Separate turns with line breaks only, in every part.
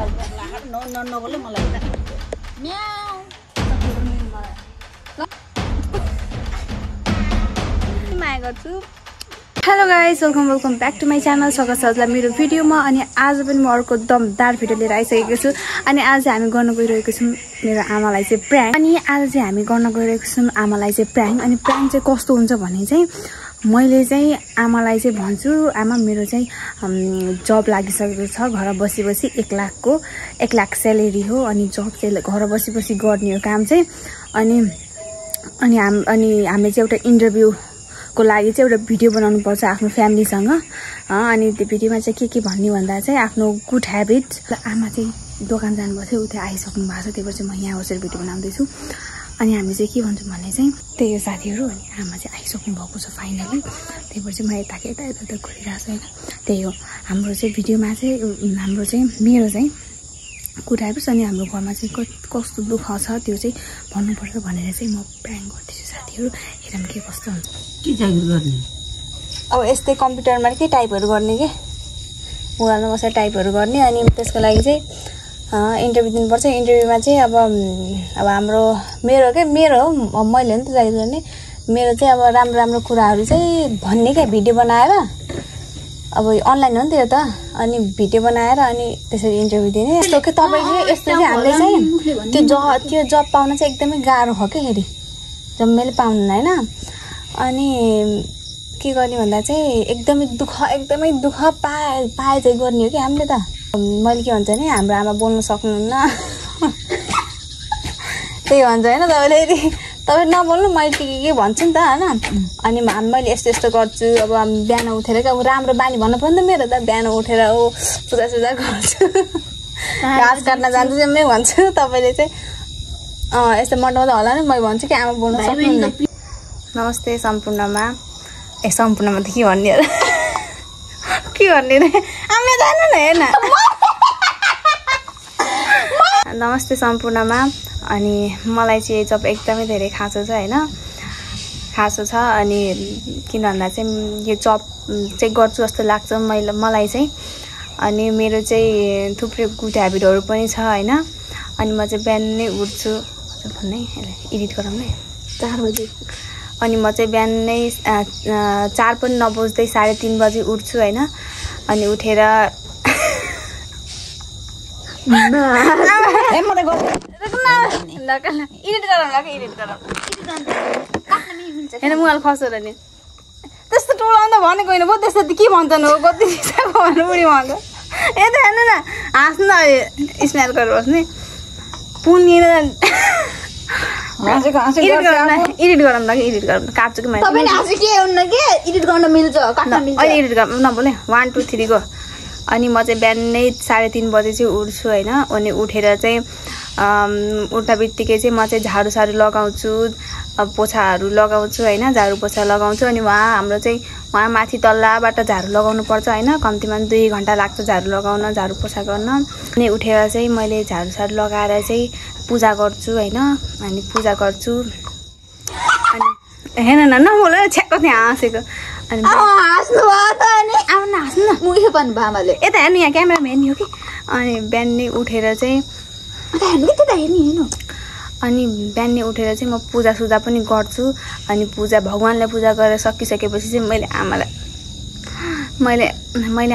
नबोल्नु मलाई म्याउ माया गर्छु। Hello guys welcome back to my channel. स्वागत छ हजुरलाई मेरो भिडियोमा। अनि आज पनि म अर्को दमदार भिडियो लिएर आइसकेको छु। अनि आज हामी गर्न गइरहेको छौँ मेरो आमालाई चाहिँ प्र्याङ्क। अनि आज चाहिँ हामी गर्न गइरहेको छौँ आमालाई चाहिँ प्र्याङ्क। अनि प्र्याङ्क चाहिँ कस्तो हुन्छ भने चाहिँ मैले चाहिँ आमालाई चाहिँ भन्छु, आमा मेरो चाहिँ जब लागिसकेको छ, घर बसी 1 लाख स्यालेरी हो। अनि जब चाहिँ घर बसी गर्ने हो काम चाहिँ। अनि हामीले चाहिँ एउटा इन्टरभ्यूको लागि चाहिँ एउटा भिडियो बनाउनु पर्छ आफ्नो फ्यामिलीसँग। अनि त्यो भिडियोमा चाहिँ के भन्ने भन्दा चाहिँ आफ्नो गुड ह्याबिट। आमा चाहिँ दोकान जानुभएको थियो, उता आइसक्नु भएको छ, त्यही भएर चाहिँ म यहाँ बसेर भिडियो बनाउँदैछु। अनि हामी चाहिँ के भन्छौँ भने चाहिँ त्यही हो साथीहरू। अनि आमा चाहिँ आइसक्नु भएको छ फाइनली, त्यही भएर चाहिँ म यता गरिरहेको छु होइन। त्यही हो हाम्रो चाहिँ भिडियोमा चाहिँ हाम्रो चाहिँ मेरो चाहिँ गुड ह्याबिट्स। अनि हाम्रो घरमा चाहिँ कस्तो दुःख छ त्यो चाहिँ भन्नुपर्छ भनेर चाहिँ म प्र्याङ्क गर्दैछु साथीहरू। हेरौँ के कस्तो हुन्छ।
के जागिर गर्ने?
अब यस्तै कम्प्युटरमा के टाइपहरू गर्ने के मोबाइलमा बसेर टाइपहरू गर्ने। अनि त्यसको लागि चाहिँ इन्टरभ्यू दिनुपर्छ। इन्टरभ्यूमा चाहिँ अब हाम्रो मेरो हो, मैले हो नि त जागिर गर्ने। मेरो चाहिँ अब राम्रो कुराहरू चाहिँ भन्ने क्या भिडियो बनाएर। अब अनलाइन हो नि त यो त। अनि भिडियो बनाएर अनि त्यसरी इन्टरभ्यू दिने। यस्तो के तपाईँले यस्तो चाहिँ हामीले चाहिँ त्यो जब पाउन चाहिँ एकदमै गाह्रो हो क्या फेरि जम्मैले पाउनु होइन। अनि के गर्ने भन्दा चाहिँ एकदमै दुःख पाए चाहिँ गर्ने हो कि हामीले त। मैले के भन्छ नि हाम्रो आमा बोल्न सक्नुहुन्न त्यही भन्छ होइन तपाईँले। तपाईँ नबोल्नु मैले के भन्छु नि त होइन। अनि मैले यस्तो गर्छु। अब बिहान उठेर क्या अब राम्रो बानी भन्नु पर्यो नि त मेरो त। बिहान उठेर पूजा गर्छु, घाँस काट्न जान्छु चाहिँ म भन्छु। तपाईँले चाहिँ यस्तो मटाउँदा होला नि मैले भन्छु कि आमा बोल्न सक्नुहुन्न। नमस्ते सम्पूर्णमा सम्पूर्णमा त के भन्ने हो के भन्ने रे आमा जानु न हेर्न। नमस्ते सम्पूर्णमा। अनि मलाई चाहिँ जब एकदमै धेरै खाँचो छ होइन, खाँचो छ। अनि किन भन्दा चाहिँ यो जब चाहिँ गर्छु जस्तो लाग्छ मलाई चाहिँ। अनि मेरो चाहिँ थुप्रै गुड ह्याबिटहरू पनि छ होइन। अनि म चाहिँ बिहानै उठ्छु भन्नै एडिट गरौँ न 4 बजे। अनि म चाहिँ बिहानै 4 पनि नबज्दै 3:30 बजी उठ्छु होइन। अनि उठेर होइन मुहाल खस्यो र नि त्यस्तो टोलाउँदा भनेको होइन भयो। त्यस्तो के भन्छन् हो कति भन्नु पनि भन्छ। यता हेर्नु न हाँस्नु न स्माइल गरेर बस्ने पुण्य एडिट गरौँ न एडिट गरौँ काट्छु कि मैले एडिट गर्न मिल्छ अहिले एडिट गर्नु नबोले 1 2 3 गो। अनि म चाहिँ बिहानै 3:30 बजे चाहिँ उठ्छु होइन। अनि उठेर चाहिँ उठ्दा बित्तिकै चाहिँ म चाहिँ झाडु लगाउँछु, पोछाहरू लगाउँछु होइन, झाडु पोछा लगाउँछु। अनि वहाँ माथि तल्लाबाट झाडु लगाउनु पर्छ होइन। कम्तीमा 2 घन्टा लाग्छ झाडु लगाउन, झाडु पोछा गर्न। अनि उठेर चाहिँ मैले झाडु लगाएर चाहिँ पूजा गर्छु होइन। अनि पूजा गर्छु। अनि हेर्न न नबोल छ्याक्क त्यहाँ हाँसेको। अनि हाँस्नु यता हेर्नु यहाँ क्यामेरामा हेर्ने हो कि। अनि बिहानै उठेर चाहिँ बिहानै उठेर चाहिँ म पूजा पनि गर्छु। अनि भगवान्लाई पूजा गरेर सकिसकेपछि चाहिँ मैले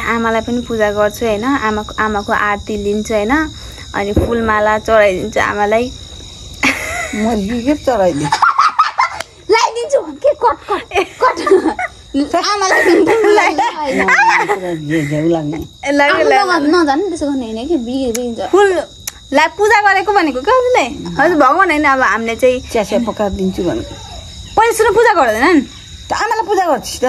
आमालाई पनि पूजा गर्छु होइन। आमाको आरती लिन्छु होइन। अनि फुलमाला चढाइदिन्छु आमालाई। पूजा गरेको भनेको क्या उसले हजुर भगवान् होइन। अब हामीले चाहिँ
चिया पकाएर दिन्छु भने
पहिला सुरु पूजा गर्दैन
त आमालाई पूजा गर्छु त।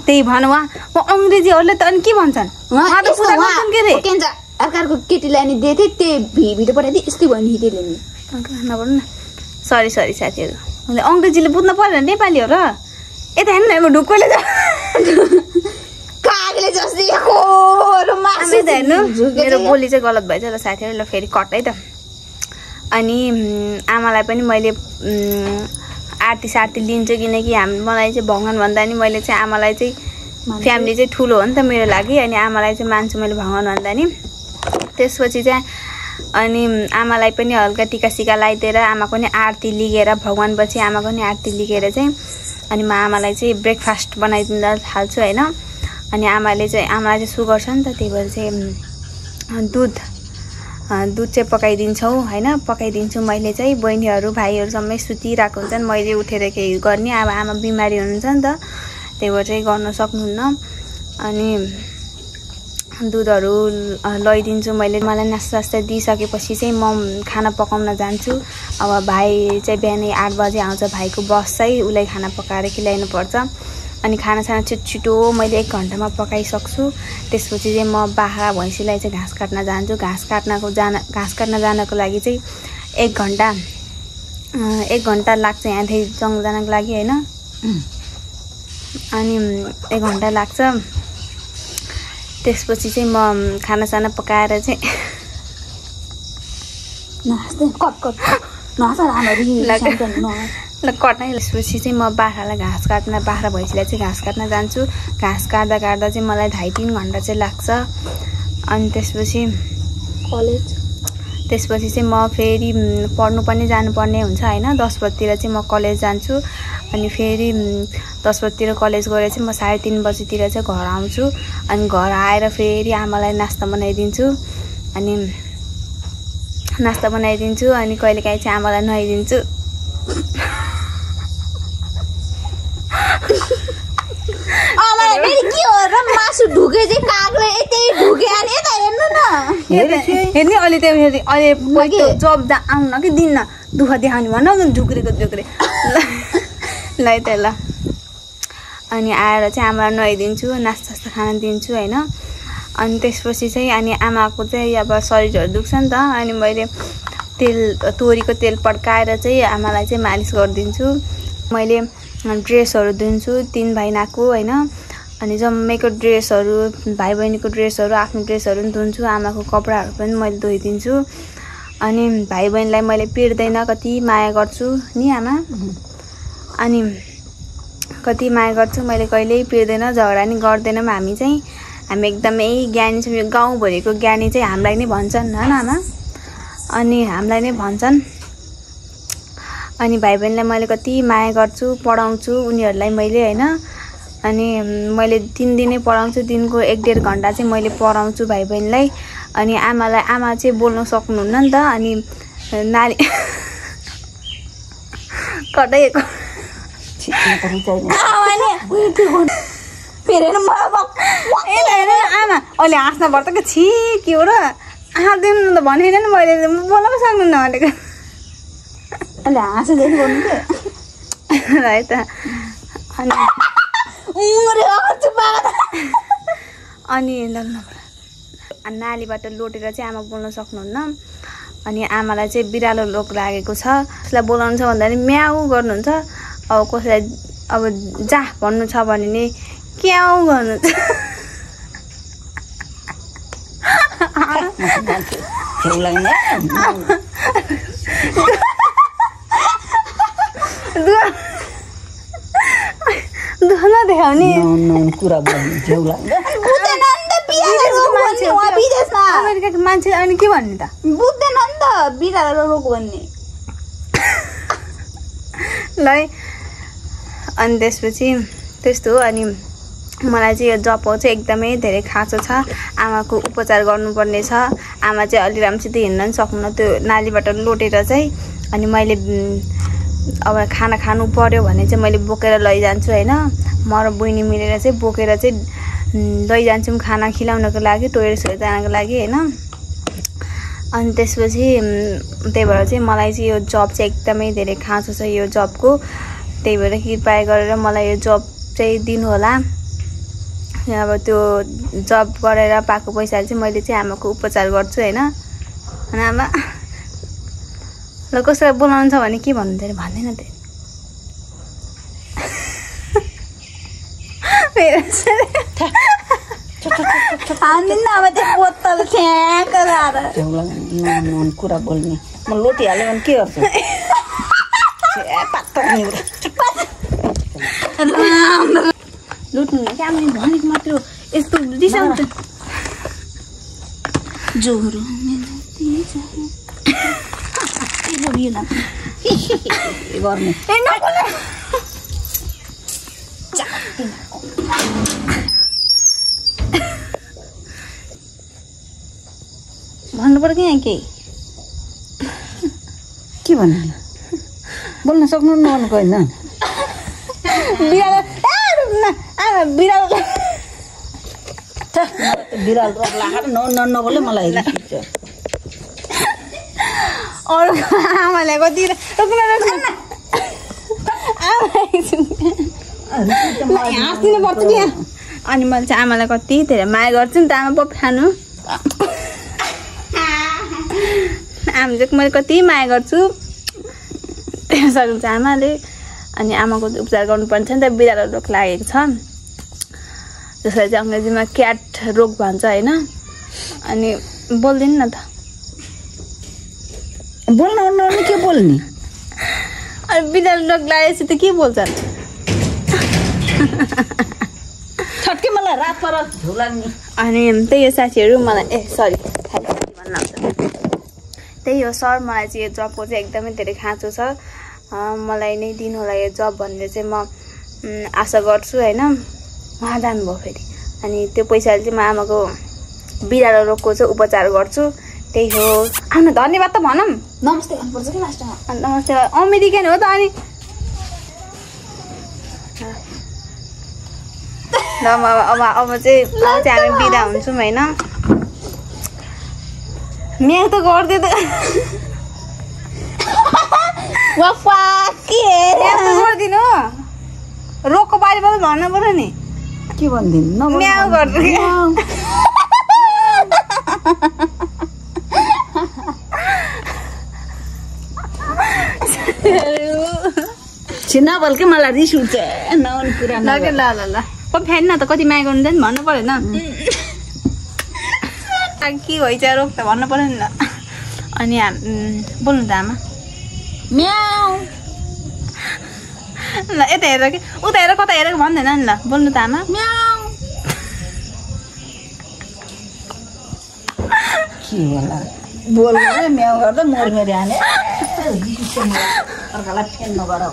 त्यही भनौँ अङ्ग्रेजीहरूले त अनि के भन्छन्
अर्काको केटीलाई नि दिएको थिएँ त्यही भिडियो पठाइदिएँ यस्तै भयो नि त्यसले
नभन्नु न। सरी साथीहरू मैले अङ्ग्रेजीले बुझ्नु पर्यो नेपाली हो र। यता हेर्नु न ढुक्कले हेर्नु मेरो बोली चाहिँ गलत भएछ ल साथीहरू। ल फेरि कट है त। अनि आमालाई पनि मैले आरती लिन्छु किनकि मलाई चाहिँ भगवान् भन्दा नि मैले चाहिँ आमालाई चाहिँ फ्यामिली चाहिँ ठुलो हो नि त मेरो लागि अनि आमालाई चाहिँ मान्छु मैले भगवान भन्दा नि त्यसपछि चाहिँ अनि आमालाई पनि हल्का टिका सिका लगाइदिएर आमाको नि आरती लिगेर भगवान पछि आमाको नि आरती लिगेर चाहिँ अनि म आमालाई चाहिँ ब्रेकफास्ट बनाइदिँदा थाल्छु हैन अनि आमालाई चाहिँ सुगर छ नि त त्यही भएर चाहिँ दुध चाहिँ पकाइदिन्छौँ हैन पकाइदिन्छु मैले चाहिँ बहिनीहरू भाइहरू सबै सुतिरहेको हुन्छन् मैले उठेर केही गर्ने अब आमा बिमारी हुनुहुन्छ नि त त्यही भएर चाहिँ गर्न सक्नुहुन्न अनि दुधहरू लैदिन्छु मैले मलाई नास्ता दिइसकेपछि चाहिँ म खाना पकाउन जान्छु अब भाइ चाहिँ बिहानै 8 बजे आउँछ भाइको बस चाहिँ उसलाई खाना पकाएर खिलाउनु पर्छ अनि खाना छिटो मैले 1 घण्टामा पकाइसक्छु त्यसपछि चाहिँ म बाख्रा भैँसीलाई चाहिँ घाँस काट्न जान्छु घाँस काट्न जानको लागि चाहिँ 1 घण्टा लाग्छ यहाँदेखि जङ्गल जानको लागि हैन अनि 1 घण्टा लाग्छ त्यसपछि चाहिँ म खाना पकाएर चाहिँ त्यसपछि चाहिँ म बाख्रा भैँसीलाई चाहिँ घाँस काट्न जान्छु घाँस काट्दा चाहिँ मलाई 2.5-3 घण्टा चाहिँ लाग्छ अनि त्यसपछि चाहिँ म फेरि पढ्नु पनि जानुपर्ने हुन्छ हैन 10 बजेतिर चाहिँ म कलेज जान्छु अनि फेरि 10 बजेतिर कलेज गएर चाहिँ म 3:30 बजेतिर चाहिँ घर आउँछु अनि घर आएर फेरि आमालाई नास्ता बनाइदिन्छु अनि कहिलेकाहीँ चाहिँ आमालाई नुहाइदिन्छु
के हो र मासु ढुके चाहिँ कागले यतै ढुके अनि यता हेर्नु न
हेर्ने अहिले जब आउन कि दिन्न दुःख देखाउने भन ढुक्रेको ल त ल अनि आएर चाहिँ आमालाई नुहाइदिन्छु नास्ता खाना दिन्छु हैन अनि त्यसपछि चाहिँ अनि आमाको चाहिँ अब शरीरहरू दुख्छ नि त अनि मैले तोरीको तेल पड्काएर चाहिँ आमालाई चाहिँ मालिस गरिदिन्छु मैले ड्रेसहरू धुन्छु 3 भाइनाको हैन अनि जम्मैको ड्रेसहरू भाइ बहिनीको ड्रेसहरू आफ्नो ड्रेसहरू पनि धुन्छु आमाको कपडाहरू पनि मैले धोइदिन्छु अनि भाइ बहिनीलाई मैले पिर्दैन कति माया गर्छु नि आमा अनि कति माया गर्छु मैले कहिल्यै पिर्दैन झगडा नि गर्दैनौँ हामी एकदमै ज्ञानी छौँ यो गाउँभरिको ज्ञानी चाहिँ हामीलाई नै भन्छन् हैन आमा अनि हामीलाई नै भन्छन् अनि भाइ बहिनीलाई मैले कति माया गर्छु पढाउँछु उनीहरूलाई मैले हैन अनि मैले 3 दिनै पढाउँछु दिनको 1.5 घण्टा चाहिँ मैले पढाउँछु भाइ बहिनीलाई अनि आमा चाहिँ बोल्न सक्नुहुन्न नि त अनि नानी कतैको आमा अहिले हाँस्न पर्छ कि छि के हो र हाँस्दैन त भनेन नि मैले बोल्न पनि सक्नुहुन्न भनेको
अहिले हाँस्दै गर्नु के
है त अनि नालीबाट लोटेर चाहिँ आमा बोल्न सक्नुहुन्न अनि आमालाई चाहिँ बिरालो लोक लागेको छ उसलाई बोलाउनु छ भन्दा नि म्याउ गर्नुहुन्छ अब कसैलाई अब जा भन्नु छ भने नि क्याउ गर्नुहुन्छ दुःख देखाउने
कुरा बोल्नु झेउ लाग्छ
अमेरिकाको मान्छे अनि के भन्ने त
बुझ्दैन नि त बिरालो रोग भन्ने
ल अनि त्यसपछि त्यस्तो हो अनि मलाई चाहिँ यो जब चाहिँ एकदमै धेरै खाँचो छ आमाको उपचार गर्नुपर्ने छ आमा चाहिँ अलि राम्रोसित हिँड्न पनि सक्नुहुन्न त्यो नालीबाट लोटेर चाहिँ अनि मैले अब खाना खानु पर्यो भने चाहिँ मैले बोकेर लैजान्छु हैन म र बहिनी मिलेर चाहिँ बोकेर चाहिँ लैजान्छौँ खाना खिलाउनको लागि टोइलेट जानको लागि हैन अनि त्यसपछि त्यही भएर चाहिँ मलाई चाहिँ यो जब चाहिँ एकदमै धेरै खाँचो छ यो जबको त्यही भएर कृपया गरेर मलाई यो जब चाहिँ दिनु होला अब त्यो जब गरेर पाएको पैसाले चाहिँ मैले चाहिँ आमाको उपचार गर्छु हैन अनि आमा ल कसैलाई बोलाउनु छ भने के भन्नु धेरै भन्दैन त
अब त्यो बोतल ठ्याक
मन कुरा बोल्ने म लोटिहाल्यो भने के गर्छु
लुट्नु न क्या मैले भनेको मात्र हो यस्तो रिसाउँछ
जोरो गर्ने
भन्नु पर्यो कि यहाँ केही
के भन्नु बोल्न सक्नु नभन्नुको होइन
बिरालो आमा बिरालो
बिराल रोग लगाएर नबोले मलाई रिस उठ्छ
अरू आमाले कति हाँस्दिनु पर्छ नि अनि मैले चाहिँ आमालाई कति धेरै माया गर्छु नि त आमा पप खानु आमा चाहिँ मैले कति माया गर्छु त्यसरी चाहिँ आमाले अनि आमाको उपचार गर्नुपर्छ नि त बिरालो रोग लागेको छ जसलाई चाहिँ अङ्ग्रेजीमा क्याट रोग भन्छ होइन अनि बोल्दैन न त
बोल्न नआउने के बोल्ने
अनि बिरालो रोग लागेपछि त के बोल्छ
छट्के मलाई रात पर झोला नि
अनि त्यही हो साथीहरू मलाई सरी भन्न आउँछ त्यही हो सर मलाई चाहिँ यो जबको चाहिँ एकदमै धेरै खाँचो छ मलाई नै दिनु होला यो जब भनेर चाहिँ म आशा गर्छु होइन उहाँ जानुभयो फेरि अनि त्यो पैसाले चाहिँ म आमाको बिरालो रोगको चाहिँ उपचार गर्छु त्यही हो आउन धन्यवाद त भनौँ
नमस्ते भन्नुपर्छ कि लास्टमा
नमस्ते अमेरिकन हो त अनि ल अब चाहिँ हामी बिदा हुन्छौँ होइन म्याउ त गर्दै त गरिदिनु रोगको बारेमा त भन्नु पर्यो नि
के भनिदिनु
म्याउ गर्नु
छिना बल्के मलाई रिस उठ्छ नआउने कुरा
ल ल फ्यान न त कति माया गर्नु नि भन्नु पर्यो नि के भइछ रोग त भन्नु पर्यो नि ल अनि बोल्नु त आमा
म्याउ
ल यता हेर कि उता हेर कता हेरेको भन्दैन नि ल बोल्नु त आमा
म्याउ के होला बोल्नु म्याउ गर्दा मरमेरी हाने अर्कालाई फेन नगर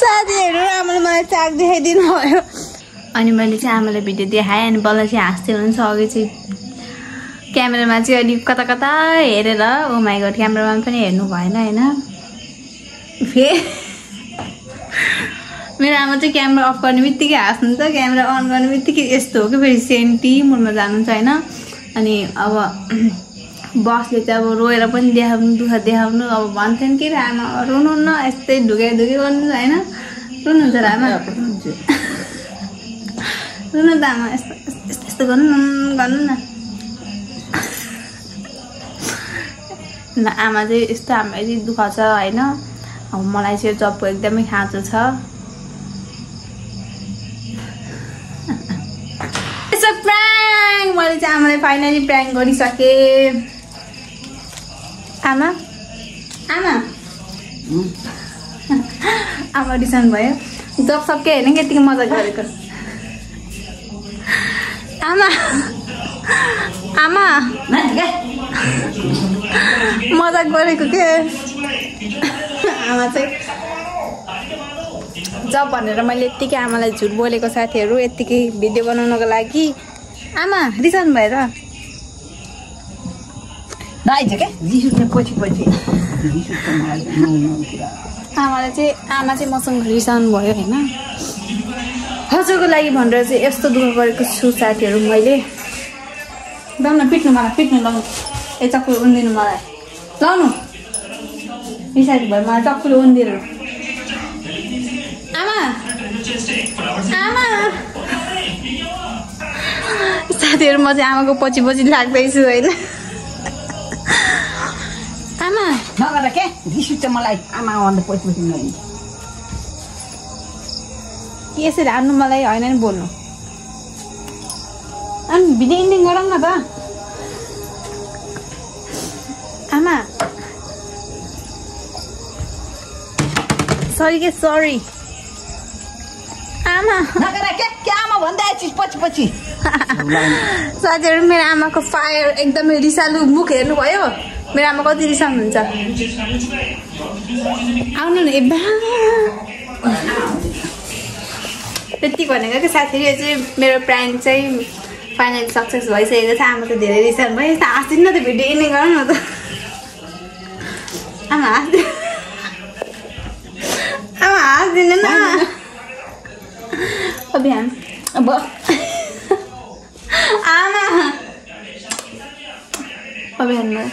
साथीहरू आमाले मलाई चाक देखाइदिनु भयो अनि मैले चाहिँ आमालाई भिडियो देखाएँ अनि बल्ल चाहिँ हाँस्दै हुनुहुन्छ अघि चाहिँ क्यामेरामा चाहिँ अलिक कता कता हेरेर ओ माइ गड क्यामेरामा पनि हेर्नु भएन होइन मेरो आमा चाहिँ क्यामेरा अफ गर्ने बित्तिकै हाँस्नुहुन्छ क्यामेरा अन गर्ने बित्तिकै यस्तो हो कि फेरि सेन्टी मुडमा जानुहुन्छ होइन अनि अब बसले चाहिँ अब रोएर पनि देखाउनु दुःख देखाउनु अब भन्थ्यो कि आमा रुनु न यस्तै ढुके गर्नु होइन रुनुहुन्छ र आमा रुनु त आमा यस्तो यस्तो गर्नु न ल आमा चाहिँ यस्तो हामीलाई चाहिँ दुःख छ होइन अब मलाई चाहिँ जबको एकदमै खाँचो छ यसो प्र्याङ्क मैले चाहिँ आमालाई फाइनली प्र्याङ्क गरिसकेँ आमा आमा रिसाउनु भयो जब सक्यो होइन यतिकै मजा गरेको आमा मजाक गरेको के आमा चाहिँ जब भनेर मैले यत्तिकै आमालाई झुट बोलेको साथीहरू यत्तिकै भिडियो बनाउनको लागि आमा रिसाउनु भएर आमा चाहिँ मसँग रिसाउनु भयो होइन हजुरको लागि भनेर चाहिँ यस्तो दुःख गरेको छु साथीहरू मैले लाउनु पिट्नु मलाई पिट्नु लाउनु ए चक्कुले उन्दिनु मलाई लाउनु रिसाएको भयो मलाई चक्कुले उन्दिनु आमा साथीहरू म चाहिँ आमाको पछि लाग्दैछु होइन आमा
नगर के रिस उठ्छ मलाई आमा भन्दा पछि नलिन्छ
यसरी हान्नु मलाई होइन नि बोल्नु अनि भिडियो एन्डिङ गरौँ न त आमा सरी के सरी आमा
नगर के आमा भन्दै आइछिस पछि
साथीहरु मेरो आमाको फायर एकदमै रिसालु मुख हेर्नुभयो मेरो आमा कति रिसाउनुहुन्छ आउनु न एबा त्यति भनेको के साथीहरु यो चाहिँ मेरो प्लान चाहिँ फाइनली सक्सेस भइसकेको छ आमा त धेरै रिसाउनु भयो हाँसिदिनु न त भिडियो एन्डिङ गर्नु न त आमा हाँसिदिनु न अभियान
अब
आमा अभियानमा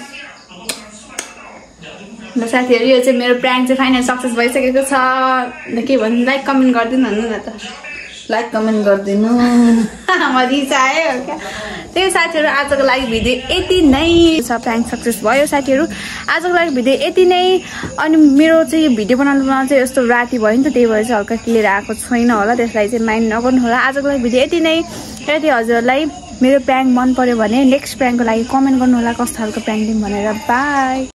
ल साथीहरु यो चाहिँ मेरो प्र्याङ्क चाहिँ फाइनल सक्सेस भइसकेको छ के भन्नु लाइक कमेन्ट गरिदिनु भन्नु न त
लाइक कमेन्ट गरिदिनु
म रिसायो क्या त्यही साथीहरु आजको लागि भिडियो यति नै छ प्र्याङ्क सक्सेस भयो साथीहरु आजको लागि भिडियो यति नै अनि मेरो चाहिँ यो भिडियो बनाउनुमा चाहिँ यस्तो राति भयो नि त त्यही भएर चाहिँ हल्का क्लियर आएको छैन होला त्यसलाई चाहिँ माइन्ड नगर्नु होला आजको लागि भिडियो यति नै यदि हजुरलाई मेरो प्र्याङ्क मन पर्यो भने नेक्स्ट प्र्याङ्कको लागि कमेन्ट गर्नु होला कस्तो खालको प्र्याङ्क दिउँ भनेर बाई